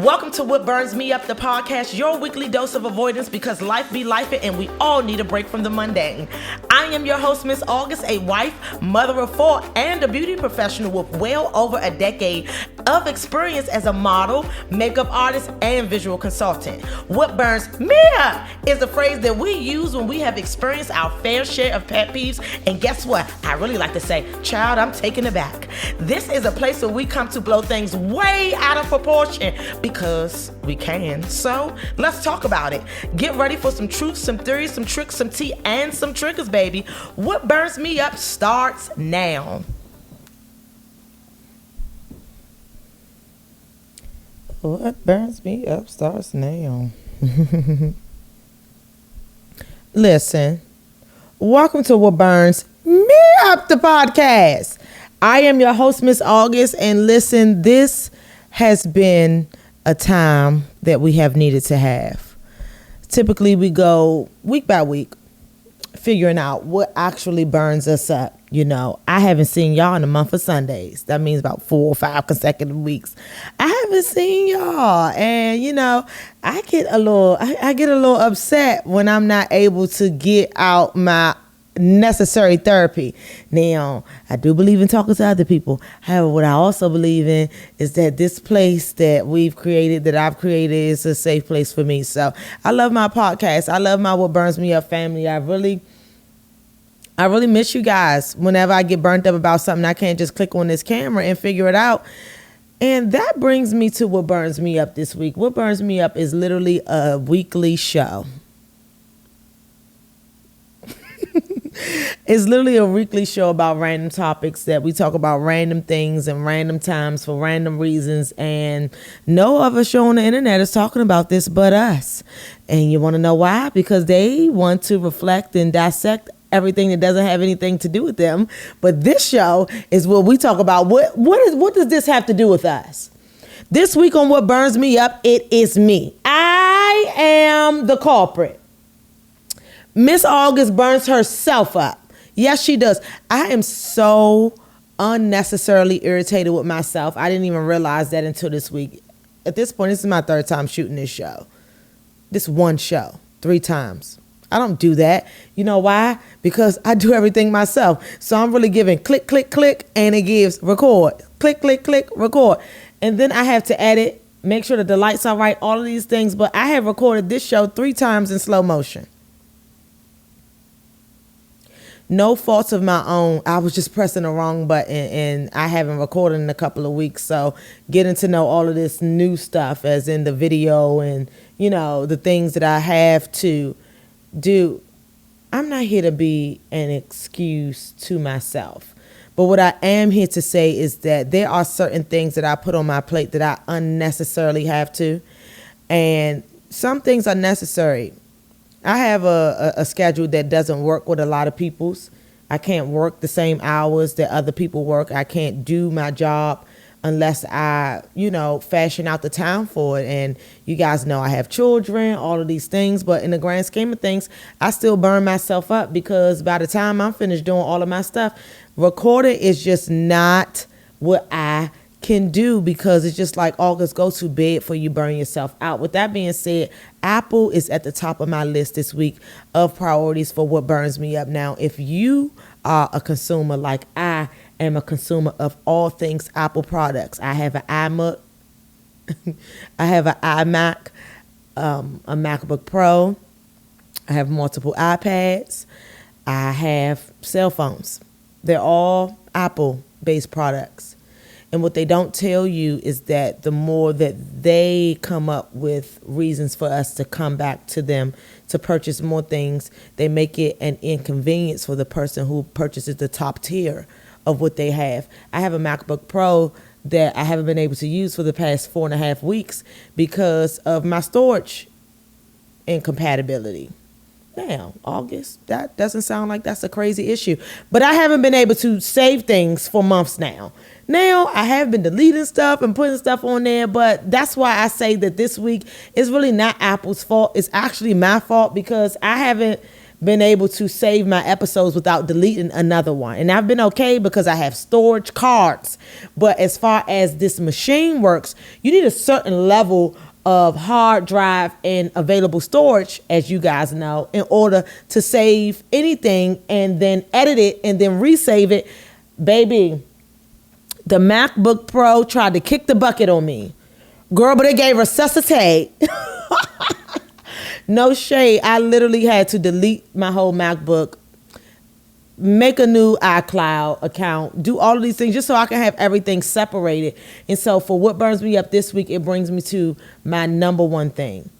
Welcome to What Burns Me Up, the podcast, your weekly dose of avoidance because life be lifing and we all need a break from the mundane. I am your host, Miss August, a wife, mother of four, and a beauty professional with well over a decade of experience as a model, makeup artist, and visual consultant. What burns me up is a phrase that we use when we have experienced our fair share of pet peeves. And guess what? I really like to say, child, I'm taking it back. This is a place where we come to blow things way out of proportion because we can. So let's talk about it. Get ready for some truth, some theories, some tricks, some tea, and some triggers, baby. What burns me up starts now. What burns me up starts now. Listen, welcome to What Burns Me Up, the podcast. I am your host, Miss August, and listen, this has been a time that we have needed to have. Typically, we go week by week, figuring out what actually burns us up. You know, I haven't seen y'all in a month of Sundays. That means about 4 or 5 consecutive weeks. I haven't seen y'all. And, you know, I get a little upset when I'm not able to get out my necessary therapy. Now, I do believe in talking to other people. However, what I also believe in is that this place that I've created is a safe place for me. So I love my podcast. I love my What Burns Me Up family. I really miss you guys. Whenever I get burnt up about something, I can't just click on this camera and figure it out. And that brings me to what burns me up this week. What burns me up is literally a weekly show. It's literally a weekly show about random topics that we talk about random things and random times for random reasons. And no other show on the internet is talking about this but us. And you want to know why? Because they want to reflect and dissect everything that doesn't have anything to do with them. But this show is what we talk about. What does this have to do with us? This week on What Burns Me Up, it is me. I am the culprit. Miss August burns herself up. Yes, she does. I am so unnecessarily irritated with myself. I didn't even realize that until this week. At this point, this is my 3rd time shooting this show. This one show, 3 times. I don't do that. You know why? Because I do everything myself. So I'm really giving click, click, click, and it gives record. Click, click, click, record. And then I have to edit, make sure that the lights are right, all of these things. But I have recorded this show 3 times in slow motion. No faults of my own. I was just pressing the wrong button and I haven't recorded in a couple of weeks. So getting to know all of this new stuff as in the video and, you know, the things that I have to do. I'm not here to be an excuse to myself. But what I am here to say is that there are certain things that I put on my plate that I unnecessarily have to. And some things are necessary. I have a schedule that doesn't work with a lot of people's. I can't work the same hours that other people work. I can't do my job unless I, fashion out the time for it. And you guys know I have children, all of these things. But in the grand scheme of things, I still burn myself up because by the time I'm finished doing all of my stuff, recording is just not what I can do because it's just like August, go to bed before you burn yourself out. With that being said, Apple is at the top of my list this week of priorities for what burns me up. Now, if you are a consumer like I am a consumer of all things Apple products, I have an iMac, I have an iMac, a MacBook Pro, I have multiple iPads, I have cell phones. They're all Apple-based products. And what they don't tell you is that the more that they come up with reasons for us to come back to them to purchase more things, they make it an inconvenience for the person who purchases the top tier of what they have. I have a MacBook Pro that I haven't been able to use for the past 4.5 weeks because of my storage incompatibility. Now, August, that doesn't sound like that's a crazy issue. But I haven't been able to save things for months now. Now, I have been deleting stuff and putting stuff on there, but that's why I say that this week is really not Apple's fault. It's actually my fault because I haven't been able to save my episodes without deleting another one. And I've been okay because I have storage cards. But as far as this machine works, you need a certain level of hard drive and available storage, as you guys know, in order to save anything and then edit it and then resave it. Baby, the MacBook Pro tried to kick the bucket on me. Girl, but it gave resuscitate. No shade. I literally had to delete my whole MacBook, make a new iCloud account, do all of these things just so I can have everything separated. And so for what burns me up this week, it brings me to my number one thing.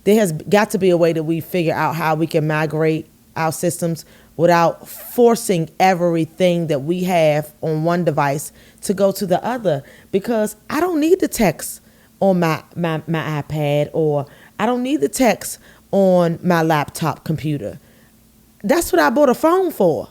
There has got to be a way that we figure out how we can migrate our systems without forcing everything that we have on one device to go to the other, because I don't need the text on my iPad, or I don't need the text on my laptop computer. That's what I bought a phone for.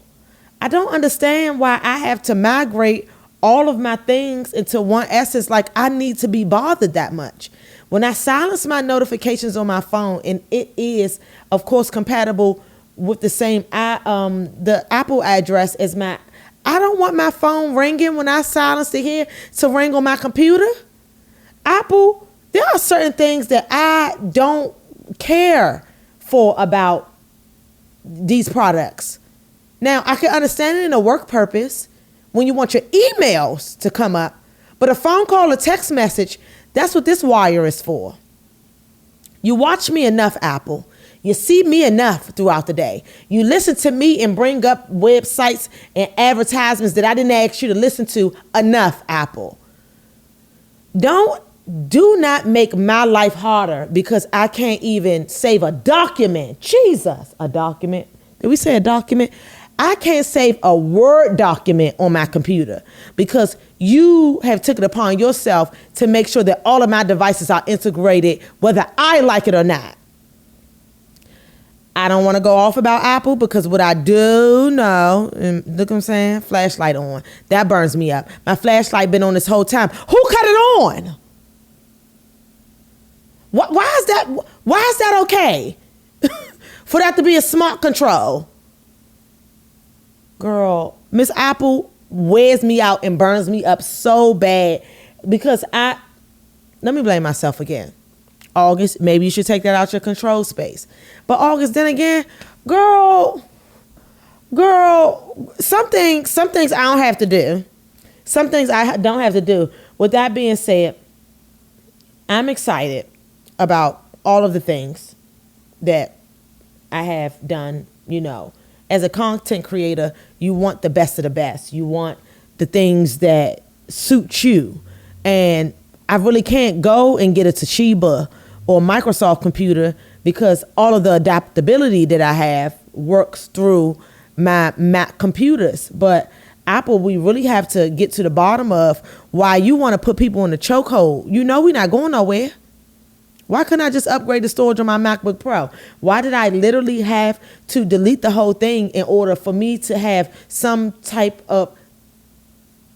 I don't understand why I have to migrate all of my things into one essence. Like, I need to be bothered that much. When I silence my notifications on my phone, and it is, of course, compatible with the same the Apple address as my, I don't want my phone ringing when I silence it here to ring on my computer. Apple, there are certain things that I don't care for about these products. Now, I can understand it in a work purpose when you want your emails to come up, but a phone call, a text message, that's what this wire is for. You watch me enough, Apple. You see me enough throughout the day. You listen to me and bring up websites and advertisements that I didn't ask you to listen to enough, Apple. Do not make my life harder because I can't even save a document. Jesus, a document. Did we say a document? I can't save a Word document on my computer because you have taken it upon yourself to make sure that all of my devices are integrated, whether I like it or not. I don't want to go off about Apple because what I do know, and look what I'm saying, flashlight on. That burns me up. My flashlight been on this whole time. Who cut it on? Why is that okay? For that to be a smart control? Girl, Miss Apple wears me out and burns me up so bad because let me blame myself again. August, maybe you should take that out your control space. But August, then again, girl, some things I don't have to do. Some things I don't have to do. With that being said, I'm excited about all of the things that I have done. You know, as a content creator, you want the best of the best. You want the things that suit you. And I really can't go and get a Toshiba or Microsoft computer because all of the adaptability that I have works through my Mac computers. But Apple, we really have to get to the bottom of why you want to put people in the chokehold. You know we're not going nowhere. Why couldn't I just upgrade the storage on my MacBook Pro? Why did I literally have to delete the whole thing in order for me to have some type of,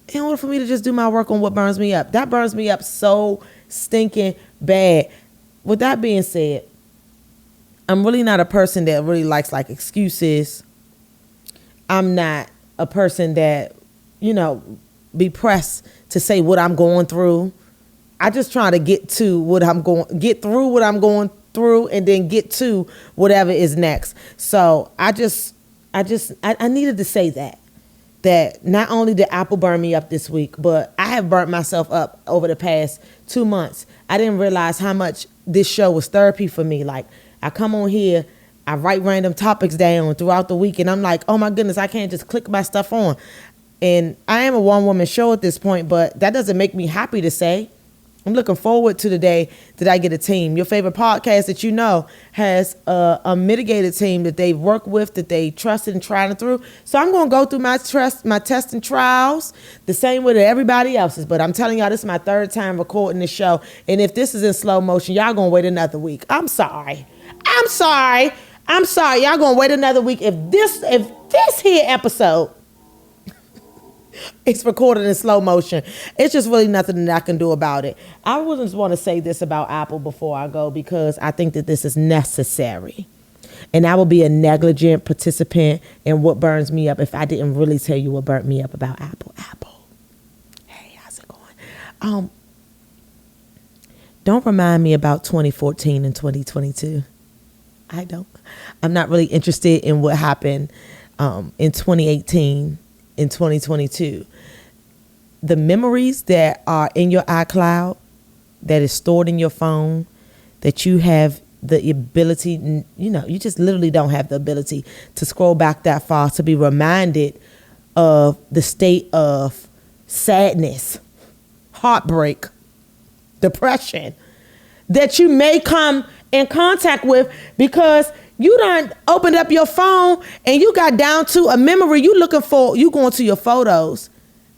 in order for me to just do my work on what burns me up? That burns me up so stinking bad. With that being said, I'm really not a person that really likes like excuses. I'm not a person that, be pressed to say what I'm going through. I just try to get through what I'm going through and then get to whatever is next. So I needed to say that not only did Apple burn me up this week, but I have burnt myself up over the past 2 months. I didn't realize how much this show was therapy for me. Like, I come on here, I write random topics down throughout the week, and I'm like, oh my goodness, I can't just click my stuff on. And I am a one-woman show at this point, but that doesn't make me happy to say. I'm looking forward to the day that I get a team. Your favorite podcast that you know has a mitigated team that they've worked with, that they trusted and tried through. So I'm going to go through my tests and trials the same way that everybody else is. But I'm telling y'all, this is my third time recording this show. And if this is in slow motion, y'all going to wait another week. I'm sorry. Y'all going to wait another week. If this here episode it's recorded in slow motion, it's just really nothing that I can do about it. I wouldn't want to say this about Apple before I go because I think that this is necessary. And I will be a negligent participant in what burns me up if I didn't really tell you what burnt me up about Apple. Hey, how's it going? Don't remind me about 2014 and 2022. I'm not really interested in what happened in 2018 and 2022. The memories that are in your iCloud, that is stored in your phone, that you have the ability, you just literally don't have the ability to scroll back that far to be reminded of the state of sadness, heartbreak, depression that you may come in contact with because you done opened up your phone and you got down to a memory you going to your photos.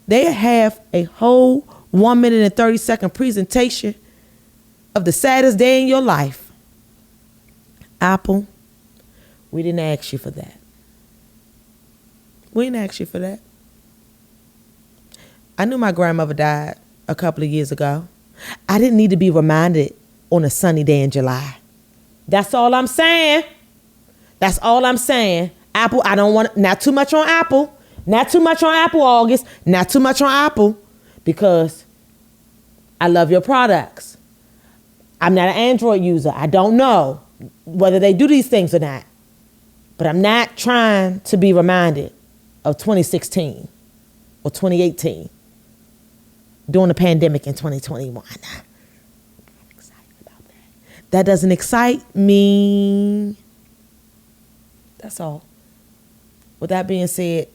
They have a whole 1 minute and 30-second presentation of the saddest day in your life. Apple, we didn't ask you for that. We didn't ask you for that. I knew my grandmother died a couple of years ago. I didn't need to be reminded on a sunny day in July. That's all I'm saying. That's all I'm saying. Apple, I don't want, not too much on Apple. Not too much on Apple, August. Not too much on Apple because I love your products. I'm not an Android user. I don't know whether they do these things or not. But I'm not trying to be reminded of 2016 or 2018 during the pandemic in 2021. I'm excited about that. That doesn't excite me. That's all. With that being said,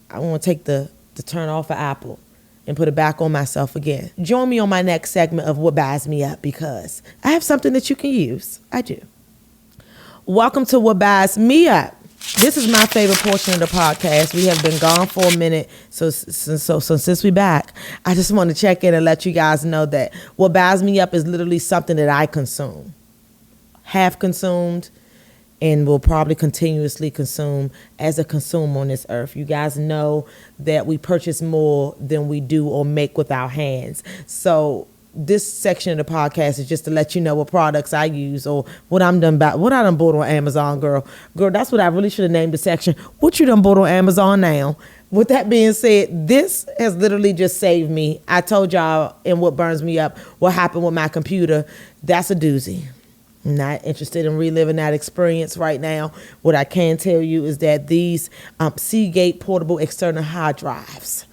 I want to take the turn off of Apple and put it back on myself again. Join me on my next segment of What Buys Me Up because I have something that you can use. I do. Welcome to What Buys Me Up. This is my favorite portion of the podcast. We have been gone for a minute, so since we're back, I just want to check in and let you guys know that What Buys Me Up is literally something that I consume, have consumed, and will probably continuously consume as a consumer on this earth. You guys know that we purchase more than we do or make with our hands. So this section of the podcast is just to let you know what products I use or what I done bought on Amazon, girl. Girl, that's what I really should have named the section. What you done bought on Amazon now? With that being said, this has literally just saved me. I told y'all in What Burns Me Up what happened with my computer. That's a doozy. I'm not interested in reliving that experience right now. What I can tell you is that these Seagate portable external hard drives,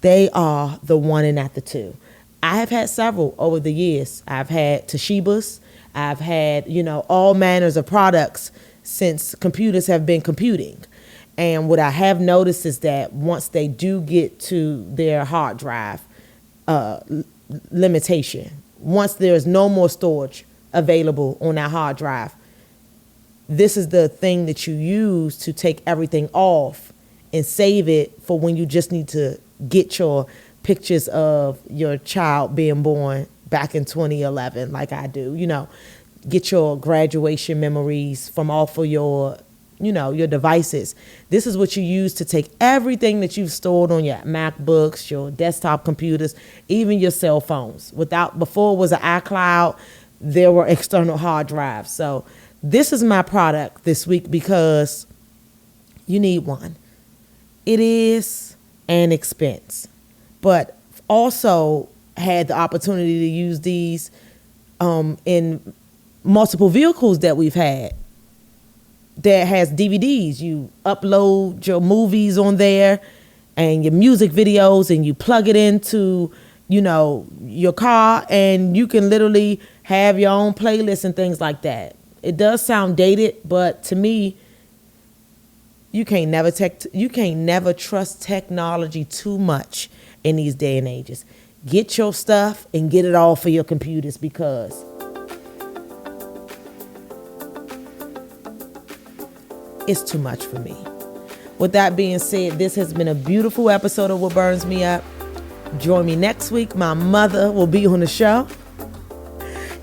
they are the one and not the two. I have had several over the years. I've had Toshiba's. I've had, all manners of products since computers have been computing. And what I have noticed is that once they do get to their hard drive limitation, once there's no more storage available on that hard drive, this is the thing that you use to take everything off and save it for when you just need to get your pictures of your child being born back in 2011, like I do. Get your graduation memories from off of your devices. This is what you use to take everything that you've stored on your MacBooks, your desktop computers, even your cell phones. Before it was an iCloud, there were external hard drives. So this is my product this week because you need one. It is an expense, but also had the opportunity to use these in multiple vehicles that we've had that has DVDs. You upload your movies on there and your music videos and you plug it into your car and you can literally have your own playlist and things like that. It does sound dated, but to me, you can't never trust technology too much in these day and ages. Get your stuff and get it all for your computers because it's too much for me. With that being said, this has been a beautiful episode of What Burns Me Up. Join me next week. My mother will be on the show.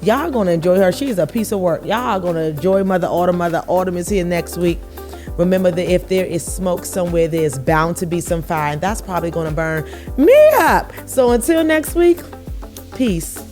Y'all gonna enjoy her. She's a piece of work. Y'all gonna enjoy Mother Autumn. Mother Autumn is here next week. Remember that if there is smoke somewhere, there's bound to be some fire, and that's probably gonna burn me up. So until next week, peace.